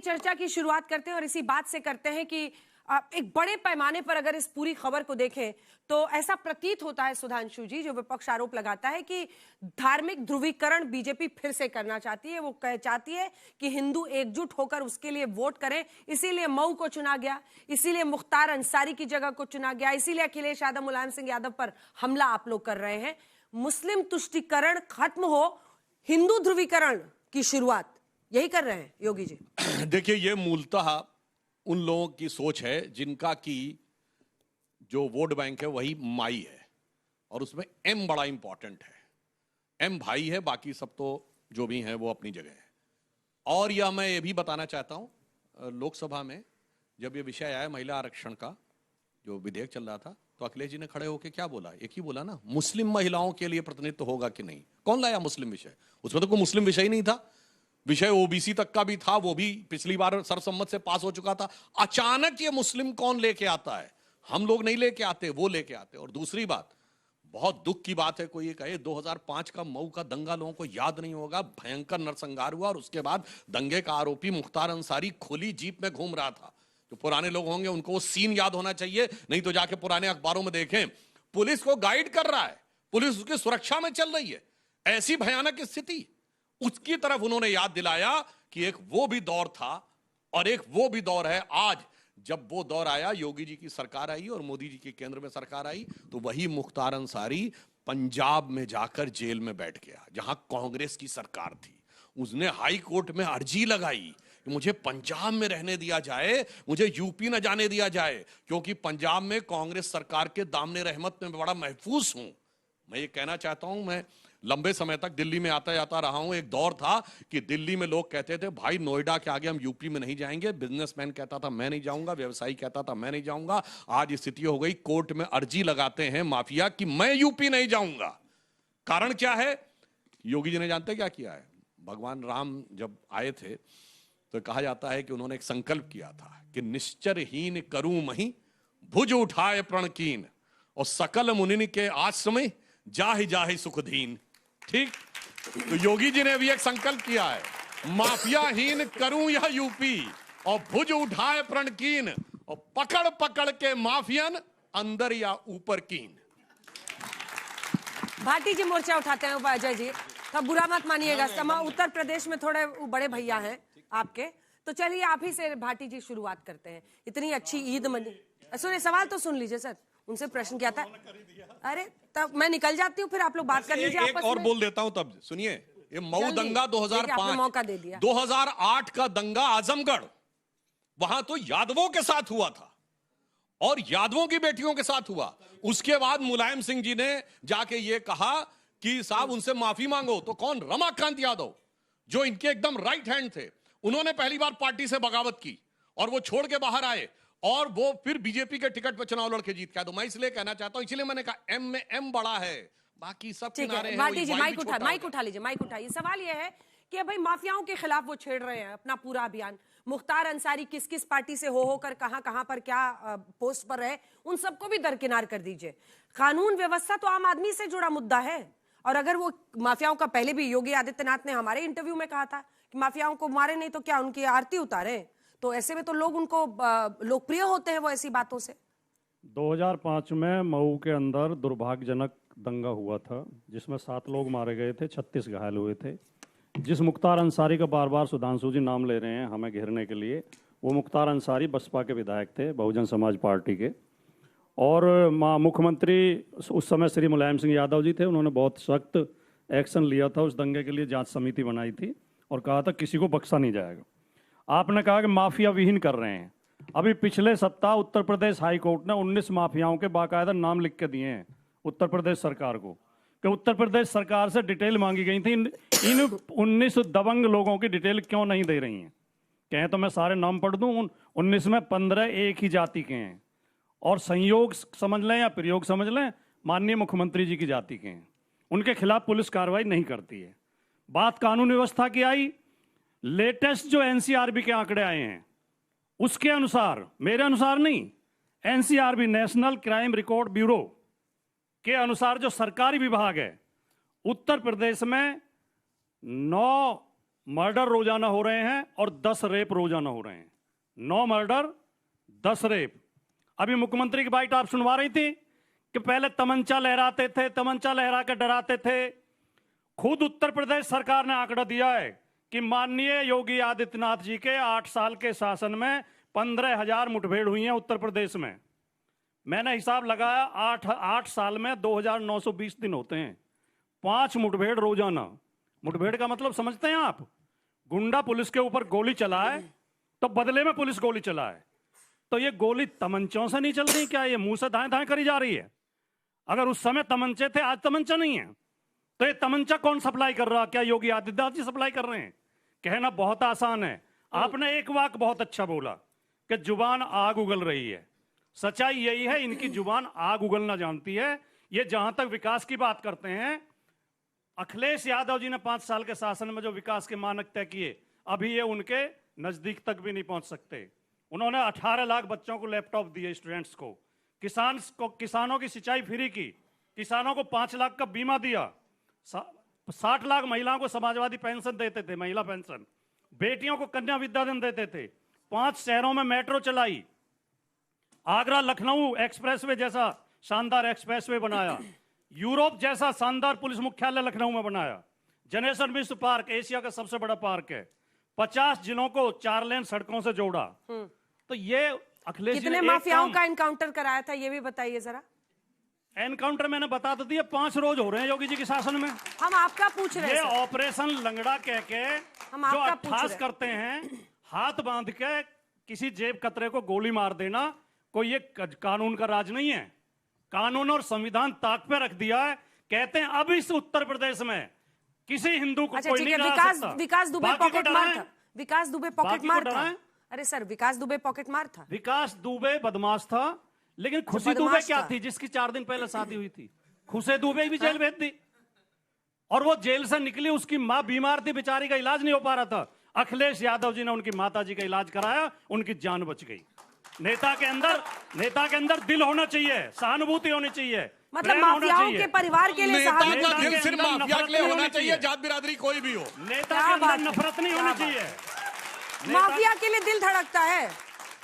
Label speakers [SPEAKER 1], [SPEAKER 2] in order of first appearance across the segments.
[SPEAKER 1] चर्चा की शुरुआत करते हैं और इसी बात से करते हैं कि एक बड़े पैमाने पर अगर इस पूरी खबर को देखें तो ऐसा प्रतीत होता है सुधांशु जी, जो विपक्ष आरोप लगाता है कि धार्मिक ध्रुवीकरण बीजेपी फिर से करना चाहती है। वो चाहती है कि हिंदू एकजुट होकर उसके लिए वोट करें, इसीलिए मऊ को चुना गया, इसीलिए मुख्तार अंसारी की जगह को चुना गया, इसीलिए अखिलेश यादव मुलायम सिंह यादव पर हमला आप लोग कर रहे हैं। मुस्लिम तुष्टीकरण खत्म हो, हिंदू ध्रुवीकरण की शुरुआत यही कर रहे हैं योगी जी।
[SPEAKER 2] देखिए, ये मूलतः उन लोगों की सोच है जिनका कि जो वोट बैंक है वही माई है और उसमें एम बड़ा इंपॉर्टेंट है। एम भाई है, बाकी सब तो जो भी हैं वो अपनी जगह है। और यह मैं ये भी बताना चाहता हूं, लोकसभा में जब ये विषय आया महिला आरक्षण का, जो विधेयक चल रहा था, तो अखिलेश जी ने खड़े होकर क्या बोला? एक ही बोला ना, मुस्लिम महिलाओं के लिए प्रतिनिधित्व होगा कि नहीं। कौन लाया मुस्लिम विषय? उसमें तो कोई मुस्लिम विषय ही नहीं था। विषय ओबीसी तक का भी था, वो भी पिछली बार सर्वसम्मत से पास हो चुका था। अचानक ये मुस्लिम कौन लेके आता है? हम लोग नहीं लेके आते, वो लेके आते। और दूसरी बात, बहुत दुख की बात है, कोई ये कहे 2005 का मऊ का दंगा लोगों को याद नहीं होगा। भयंकर नरसंहार हुआ और उसके बाद दंगे का आरोपी मुख्तार अंसारी खुली जीप में घूम रहा था। जो पुराने लोग होंगे उनको वो सीन याद होना चाहिए, नहीं तो जाके पुराने अखबारों में देखें। पुलिस को गाइड कर रहा है, पुलिस उसकी सुरक्षा में चल रही है। ऐसी भयानक स्थिति, उसकी तरफ उन्होंने याद दिलाया कि एक वो भी दौर था और एक वो भी दौर है आज। जब वो दौर आया, योगी जी की सरकार आई और मोदी जी की केंद्र में सरकार आई, तो वही मुख्तार अंसारी पंजाब में जाकर जेल में बैठ गया, जहां कांग्रेस की सरकार थी। उसने हाई कोर्ट में अर्जी लगाई कि मुझे पंजाब में रहने दिया जाए, मुझे यूपी न जाने दिया जाए, क्योंकि पंजाब में कांग्रेस सरकार के दामने रहमत में बड़ा महफूज हूं। मैं ये कहना चाहता हूं, मैं लंबे समय तक दिल्ली में आता जाता रहा हूं। एक दौर था कि दिल्ली में लोग कहते थे भाई नोएडा के आगे हम यूपी में नहीं जाएंगे। बिजनेसमैन कहता था मैं नहीं जाऊंगा, व्यवसायी कहता था मैं नहीं जाऊंगा। आज स्थिति हो गई, कोर्ट में अर्जी लगाते हैं माफिया कि मैं यूपी नहीं जाऊंगा। कारण क्या है? योगी जी ने जानते क्या किया है? भगवान राम जब आए थे तो कहा जाता है कि उन्होंने एक संकल्प किया था कि निश्चरहीन करूं मही, भुज उठाए प्रणकीन, और सकल मुनिन के आश्रम जाहि जाहि सुखधीन। ठीक, तो योगी जी ने भी एक संकल्प किया है, माफियाहीन करूं यह यूपी, और भुज उठाए प्रणकीन, और पकड़ पकड़ के माफियन अंदर या ऊपर कीन।
[SPEAKER 1] भाटी जी मोर्चा उठाते हैं अजय जी, तो बुरा मत मानिएगा। समा उत्तर प्रदेश में थोड़े बड़े भैया हैं आपके, तो चलिए आप ही से भाटी जी शुरुआत करते हैं। इतनी अच्छी ईद मनी, सुनिए सवाल तो सुन लीजिए सर, उनसे प्रश्न किया था। अरे तब मैं निकल जाती हूँ, फिर आप लोग बात कर लीजिए आपस में।
[SPEAKER 2] और बोल देता हूँ तब। सुनिए, ये मऊ दंगा 2005,
[SPEAKER 1] मौका दे दिया।
[SPEAKER 2] 2008 का दंगा आजमगढ़, वहां तो यादवों के साथ हुआ था और यादवों की बेटियों के साथ हुआ। उसके बाद मुलायम सिंह जी ने जाके ये कहा कि साहब उनसे माफी मांगो। तो कौन? रमाकांत यादव, जो इनके एकदम राइट हैंड थे, उन्होंने पहली बार पार्टी से बगावत की और वो छोड़ के बाहर आए और वो फिर बीजेपी के टिकट पर चुनाव लड़के जीत गया। तो मैं इसलिए कहना चाहता हूं, इसलिए मैंने कहा एम में एम बड़ा है, बाकी सब किनारे हैं।
[SPEAKER 1] भाटी जी माइक उठा लीजिए, माइक उठाइए। सवाल ये है कि भाई माफियाओं के खिलाफ वो छेड़ रहे हैं अपना पूरा अभियान। मुख्तार अंसारी किस किस पार्टी से होकर कहां पर क्या पोस्ट पर रहे, उन सबको भी दरकिनार कर दीजिए। कानून व्यवस्था तो आम आदमी से जुड़ा मुद्दा है, और अगर वो माफियाओं का, पहले भी योगी आदित्यनाथ ने हमारे इंटरव्यू में कहा था कि माफियाओं को मारे नहीं तो क्या उनकी आरती उतारे, तो ऐसे में तो लोग उनको लोकप्रिय होते हैं वो ऐसी बातों से।
[SPEAKER 3] 2005 में मऊ के अंदर दुर्भाग्यजनक दंगा हुआ था, जिसमें 7 लोग मारे गए थे, 36 घायल हुए थे। जिस मुख्तार अंसारी का बार बार सुधांशु जी नाम ले रहे हैं हमें घेरने के लिए, वो मुख्तार अंसारी बसपा के विधायक थे, बहुजन समाज पार्टी के। और मुख्यमंत्री उस समय श्री मुलायम सिंह यादव जी थे, उन्होंने बहुत सख्त एक्शन लिया था। उस दंगे के लिए जांच समिति बनाई थी और कहा था किसी को बख्शा नहीं जाएगा। आपने कहा कि माफिया विहीन कर रहे हैं। अभी पिछले सप्ताह उत्तर प्रदेश हाई कोर्ट ने 19 माफियाओं के बाकायदा नाम लिख के दिए हैं उत्तर प्रदेश सरकार को, कि उत्तर प्रदेश सरकार से डिटेल मांगी गई थी, इन 19 दबंग लोगों की डिटेल क्यों नहीं दे रही हैं। कहें तो मैं सारे नाम पढ़ दूं, 19 में 15 एक ही जाति के हैं, और संयोग समझ लें या प्रयोग समझ लें, माननीय मुख्यमंत्री जी की जाति के हैं। उनके खिलाफ पुलिस कार्रवाई नहीं करती है। बात कानून व्यवस्था की आई, लेटेस्ट जो एनसीआरबी के आंकड़े आए हैं उसके अनुसार, मेरे अनुसार नहीं, NCRB national crime record bureau के अनुसार जो सरकारी विभाग है, उत्तर प्रदेश में 9 मर्डर रोजाना हो रहे हैं और 10 रेप रोजाना हो रहे हैं। 9 मर्डर, 10 रेप। अभी मुख्यमंत्री की बाइट आप सुनवा रही थी कि पहले तमंचा लहराते थे, तमंचा लहरा कर डराते थे। खुद उत्तर प्रदेश सरकार ने आंकड़ा दिया है कि माननीय योगी आदित्यनाथ जी के 8 साल के शासन में 15,000 मुठभेड़ हुई हैं उत्तर प्रदेश में। मैंने हिसाब लगाया, 8 साल में 2,920 दिन होते हैं, 5 मुठभेड़ रोजाना। मुठभेड़ का मतलब समझते हैं आप? गुंडा पुलिस के ऊपर गोली चलाए तो बदले में पुलिस गोली चलाए। तो ये गोली तमंचों से नहीं चल रही क्या? ये मुंह से दाएं दाएं करी जा रही है। अगर उस समय तमंचे थे, आज तमंचा नहीं है, तो ये तमंचा कौन सप्लाई कर रहा? क्या योगी आदित्यनाथ जी सप्लाई कर रहे हैं? कहना बहुत आसान है। आपने एक वाक्य बहुत अच्छा बोला कि जुबान आग उगल रही है। सच्चाई यही है, इनकी जुबान आग उगलना जानती है। ये जहां तक विकास की बात करते हैं, अखिलेश यादव जी ने 5 साल के शासन में जो विकास के मानक तय किए, अभी ये उनके नजदीक तक भी नहीं पहुंच सकते। उन्होंने 18 लाख बच्चों को लैपटॉप दिए, स्टूडेंट्स को, किसानों की सिंचाई फ्री की, किसानों को 5 लाख का बीमा दिया, 60 लाख महिलाओं को समाजवादी पेंशन देते थे, महिला पेंशन, बेटियों को कन्या विद्याधन देते थे, 5 शहरों में मेट्रो चलाई, आगरा लखनऊ एक्सप्रेसवे जैसा शानदार एक्सप्रेसवे बनाया, यूरोप जैसा शानदार पुलिस मुख्यालय लखनऊ में बनाया, जनेश्वर मिश्र पार्क एशिया का सबसे बड़ा पार्क है, 50 जिलों को 4 लेन सड़कों से जोड़ा। तो ये अखिलेश जी
[SPEAKER 1] कितने माफियाओं का एनकाउंटर कराया था, ये भी बताइए जरा।
[SPEAKER 3] एनकाउंटर मैंने बता तो दिया, 5 रोज हो रहे हैं योगी जी के शासन में।
[SPEAKER 1] हम आपका पूछ रहे हैं।
[SPEAKER 3] ये ऑपरेशन लंगड़ा कह के
[SPEAKER 1] हम
[SPEAKER 3] जो
[SPEAKER 1] आपका पूछ रहे
[SPEAKER 3] अट्ठास
[SPEAKER 1] हैं।
[SPEAKER 3] करते हैं, हाथ बांध के किसी जेब कतरे को गोली मार देना, कोई ये कानून का राज नहीं है। कानून और संविधान ताक पे रख दिया है। कहते हैं अब इस उत्तर प्रदेश में किसी हिंदू को
[SPEAKER 1] अच्छा
[SPEAKER 3] कोई
[SPEAKER 1] ठीक
[SPEAKER 3] नहीं
[SPEAKER 1] है,
[SPEAKER 3] डरा सकता।
[SPEAKER 1] विकास दुबे
[SPEAKER 3] बाकी को
[SPEAKER 1] पॉकेट मार
[SPEAKER 3] डराएं।
[SPEAKER 1] था। विकास दुबे पॉकेट
[SPEAKER 3] बाकी को
[SPEAKER 1] मार था।
[SPEAKER 3] डराएं।
[SPEAKER 1] अरे सर, विकास दुबे पॉकेट मार था।
[SPEAKER 3] विकास दुबे बदमाश था, लेकिन खुशी दुबे
[SPEAKER 1] बदमाश
[SPEAKER 3] क्या
[SPEAKER 1] था।
[SPEAKER 3] थी, जिसकी 4 दिन पहले शादी हुई थी? खुशी दुबे भी जेल भेज दी, और वो जेल से निकली, उसकी मां बीमार थी बेचारी, का इलाज नहीं हो पा रहा था। अखिलेश यादव जी ने उनकी माता जी का इलाज कराया, उनकी जान बच गई। नेता के अंदर दिल होना चाहिए, सहानुभूति होनी चाहिए,
[SPEAKER 1] मतलब
[SPEAKER 3] प्रेम होना
[SPEAKER 1] माफियाओं
[SPEAKER 3] चाहिए।
[SPEAKER 1] के परिवार के लिए
[SPEAKER 2] नेता
[SPEAKER 1] सहानुभूति।
[SPEAKER 2] का दिल सिर्फ
[SPEAKER 3] अंदर
[SPEAKER 2] माफिया के लिए
[SPEAKER 3] नफरत
[SPEAKER 2] होना
[SPEAKER 3] नहीं
[SPEAKER 2] चाहिए,
[SPEAKER 3] चाहिए।
[SPEAKER 2] जात बिरादरी कोई भी हो।
[SPEAKER 3] नेता
[SPEAKER 1] क्या
[SPEAKER 3] के
[SPEAKER 1] बात
[SPEAKER 3] अंदर
[SPEAKER 1] है?
[SPEAKER 3] नफरत नहीं
[SPEAKER 1] क्या
[SPEAKER 3] होनी
[SPEAKER 1] बात
[SPEAKER 3] चाहिए।
[SPEAKER 1] माफिया के लिए दिल धड़कता है।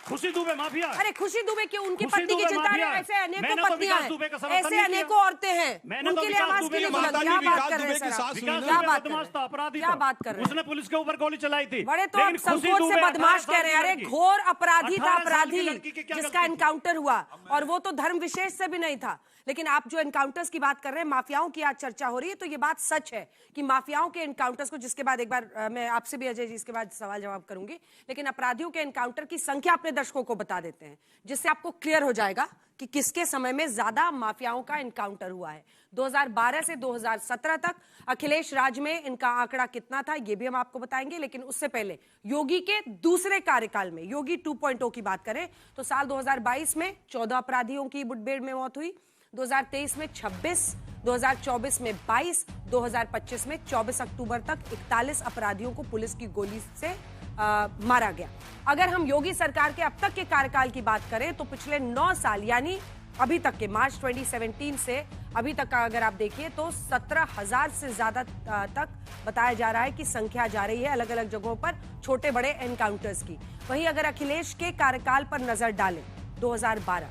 [SPEAKER 3] खुशी दुबे माफिया है।
[SPEAKER 1] अरे खुशी दुबे क्यों? उनकी
[SPEAKER 3] खुशी
[SPEAKER 1] पत्नी की
[SPEAKER 3] दुबे
[SPEAKER 1] चिंता
[SPEAKER 3] माफिया
[SPEAKER 1] है।
[SPEAKER 3] है।
[SPEAKER 1] ऐसे अनेकों
[SPEAKER 3] मैंने तो
[SPEAKER 1] पत्नियां
[SPEAKER 3] विकास दुबे का
[SPEAKER 1] हैं,
[SPEAKER 3] समर्थन
[SPEAKER 1] ऐसे
[SPEAKER 3] नहीं
[SPEAKER 1] अनेकों औरतें हैं,
[SPEAKER 3] मैंने तो
[SPEAKER 1] उनके लिए
[SPEAKER 3] विकास
[SPEAKER 1] आवाज
[SPEAKER 3] दुबे
[SPEAKER 1] के लिए
[SPEAKER 3] की
[SPEAKER 1] बुलंद।
[SPEAKER 2] माता
[SPEAKER 1] क्या
[SPEAKER 2] जी
[SPEAKER 1] बात
[SPEAKER 2] विकास
[SPEAKER 1] कर रहे
[SPEAKER 2] दुबे
[SPEAKER 1] हैं
[SPEAKER 2] की
[SPEAKER 1] सर आप?
[SPEAKER 2] सास हुई
[SPEAKER 3] विकास
[SPEAKER 2] ना।
[SPEAKER 1] क्या
[SPEAKER 3] दुबे
[SPEAKER 1] बात कर
[SPEAKER 3] बदमाश
[SPEAKER 1] रहे
[SPEAKER 3] था,
[SPEAKER 1] हैं?
[SPEAKER 3] अपराधी
[SPEAKER 1] क्या
[SPEAKER 3] था।
[SPEAKER 1] बात कर रहे हैं?
[SPEAKER 3] उसने पुलिस के ऊपर गोली चलाई थी।
[SPEAKER 1] बड़े तो
[SPEAKER 3] लेकिन
[SPEAKER 1] आप
[SPEAKER 3] खुशी
[SPEAKER 1] संकोच से
[SPEAKER 3] दुबे
[SPEAKER 1] बदमाश
[SPEAKER 3] 18
[SPEAKER 1] कह रहे हैं।
[SPEAKER 3] साल
[SPEAKER 1] अरे
[SPEAKER 3] की
[SPEAKER 1] घोर अपराधी था,
[SPEAKER 3] 18 साल की
[SPEAKER 1] अपराधी
[SPEAKER 3] लड़की की क्या
[SPEAKER 1] जिसका
[SPEAKER 3] गलती थी?
[SPEAKER 1] एनकाउंटर हुआ, और वो तो धर्म विशेष से भी नहीं था। लेकिन आप जो एनकाउंटर्स की बात कर रहे हैं, माफियाओं की आज चर्चा हो रही है, तो ये बात सच है कि माफियाओं के एनकाउंटर्स को, जिसके बाद एक बार मैं आपसे भी अजय जी इसके बाद सवाल जवाब करूंगी, लेकिन अपराधियों के एनकाउंटर की संख्या अपने दर्शकों को बता देते हैं, जिससे आपको क्लियर हो जाएगा कि किसके समय में ज्यादा माफियाओं का एनकाउंटर हुआ है। 2012 से 2017 तक अखिलेश राज में इनका आंकड़ा कितना था, यह भी हम आपको बताएंगे। लेकिन उससे पहले योगी के दूसरे कार्यकाल में, योगी 2.0 की बात करें तो साल 2022 में 14 अपराधियों की मुठभेड़ में मौत हुई, 2023 में 26, 2024 में 22, 2025 में 24 अक्टूबर तक 41 अपराधियों को पुलिस की गोली से मारा गया। अगर हम योगी सरकार के अब तक के कार्यकाल की बात करें तो पिछले 9 साल यानी अभी तक के मार्च 2017 से अभी तक का अगर आप देखिए तो 17,000 से ज्यादा तक बताया जा रहा है कि संख्या जा रही है अलग अलग जगहों पर छोटे बड़े एनकाउंटर्स की। वहीं अगर अखिलेश के कार्यकाल पर नजर डालें, 2012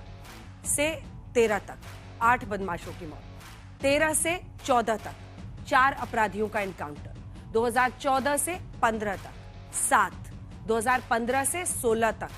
[SPEAKER 1] से 13 तक 8 बदमाशों की मौत, 13 से 14 तक 4 अपराधियों का एनकाउंटर, 2014 से 15 तक 7, 2015 से 16 तक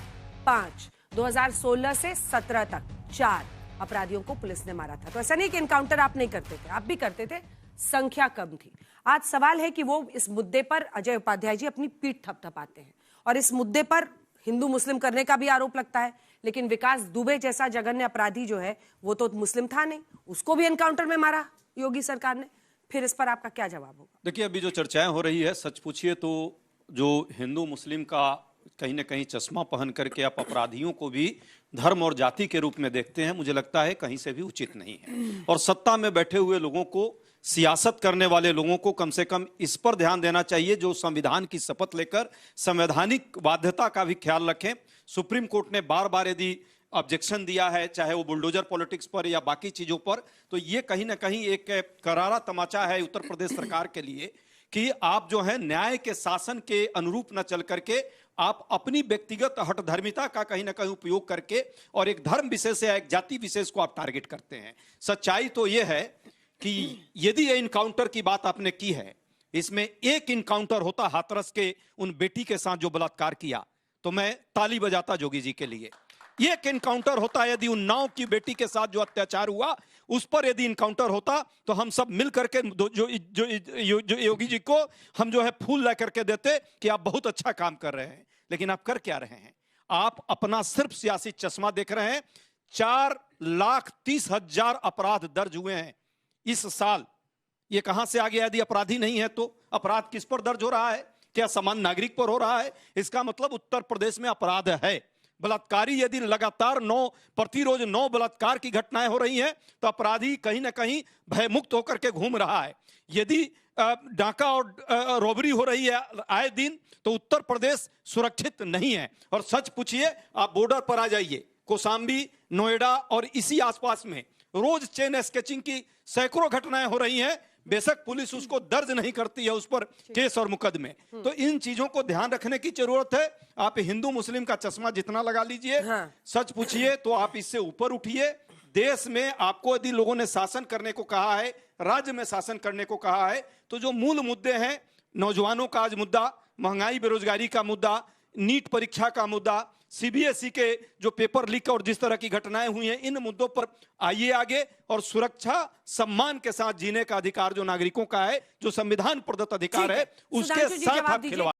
[SPEAKER 1] 5, 2016 से 17 तक 4 अपराधियों को पुलिस ने मारा था। तो ऐसा नहीं कि एनकाउंटर आप नहीं करते थे, आप भी करते थे, संख्या कम थी। आज सवाल है कि वो इस मुद्दे पर अजय उपाध्याय जी अपनी पीठ थपथपाते हैं, और इस मुद्दे पर हिंदू मुस्लिम करने का भी आरोप लगता है। लेकिन विकास दुबे जैसा जघन्य अपराधी जो है वो तो मुस्लिम था नहीं, उसको भी एनकाउंटर में मारा योगी सरकार ने। फिर इस पर आपका क्या जवाब होगा?
[SPEAKER 4] देखिए, अभी जो चर्चाएं हो रही है, सच पूछिए तो जो हिंदू मुस्लिम का कहीं ना कहीं चश्मा पहन करके आप अपराधियों को भी धर्म और जाति के रूप में देखते हैं, मुझे लगता है कहीं से भी उचित नहीं है। और सत्ता में बैठे हुए लोगों को, सियासत करने वाले लोगों को कम से कम इस पर ध्यान देना चाहिए, जो संविधान की शपथ लेकर संवैधानिक बाध्यता का भी ख्याल रखें। सुप्रीम कोर्ट ने बार बार यदि ऑब्जेक्शन दिया है, चाहे वो बुलडोजर पॉलिटिक्स पर या बाकी चीजों पर, तो ये कहीं ना कहीं एक करारा तमाचा है उत्तर प्रदेश सरकार के लिए कि आप जो है न्याय के शासन के अनुरूप न चल करके आप अपनी व्यक्तिगत हठधर्मिता का कहीं ना कहीं उपयोग करके और एक धर्म विशेष या एक जाति विशेष को आप टारगेट करते हैं। सच्चाई तो यह है कि यदि ये इनकाउंटर की बात आपने की है, इसमें एक इनकाउंटर होता हाथरस के उन बेटी के साथ जो बलात्कार किया, तो मैं ताली बजाता जोगी जी के लिए। एक इनकाउंटर होता यदि उन 9 की बेटी के साथ जो अत्याचार हुआ उस पर यदि इनकाउंटर होता तो हम सब मिल करके जो योगी जी को हम जो है फूल ला करके देते कि आप बहुत अच्छा काम कर रहे हैं। लेकिन आप कर क्या रहे हैं? आप अपना सिर्फ सियासी चश्मा देख रहे हैं। 4,30,000 अपराध दर्ज हुए हैं इस साल। ये कहां से आ गया? यदि अपराधी नहीं है तो अपराध किस पर दर्ज हो रहा है? क्या सामान्य नागरिक पर हो रहा है? इसका मतलब उत्तर प्रदेश में अपराध है। बलात्कारी यदि लगातार प्रतिरोज 9 बलात्कार की घटनाएं हो रही हैं तो अपराधी कहीं ना कहीं भयमुक्त होकर के घूम रहा है। यदि डाका और रॉबरी हो रही है आए दिन तो उत्तर प्रदेश सुरक्षित नहीं है। और सच पूछिए, आप बॉर्डर पर आ जाइए, कौशाम्बी, नोएडा और इसी आसपास में रोज चेन स्केचिंग की सैकड़ों घटनाएं हो रही हैं। बेशक पुलिस उसको दर्ज नहीं करती है, उस पर केस और मुकदमे। तो इन चीजों को ध्यान रखने की जरूरत है। आप हिंदू मुस्लिम का चश्मा जितना लगा लीजिए,
[SPEAKER 1] हाँ।
[SPEAKER 4] सच पूछिए तो आप इससे ऊपर उठिए। देश में आपको यदि लोगों ने शासन करने को कहा है, राज्य में शासन करने को कहा है, तो जो मूल मुद्दे हैं, नौजवानों का आज मुद्दा, महंगाई बेरोजगारी का मुद्दा, नीट परीक्षा का मुद्दा, सीबीएसई के जो पेपर लीक और जिस तरह की घटनाएं हुई हैं, इन मुद्दों पर आइए आगे। और सुरक्षा सम्मान के साथ जीने का अधिकार जो नागरिकों का है, जो संविधान प्रदत्त अधिकार है, उसके साथ आप खिलवाड़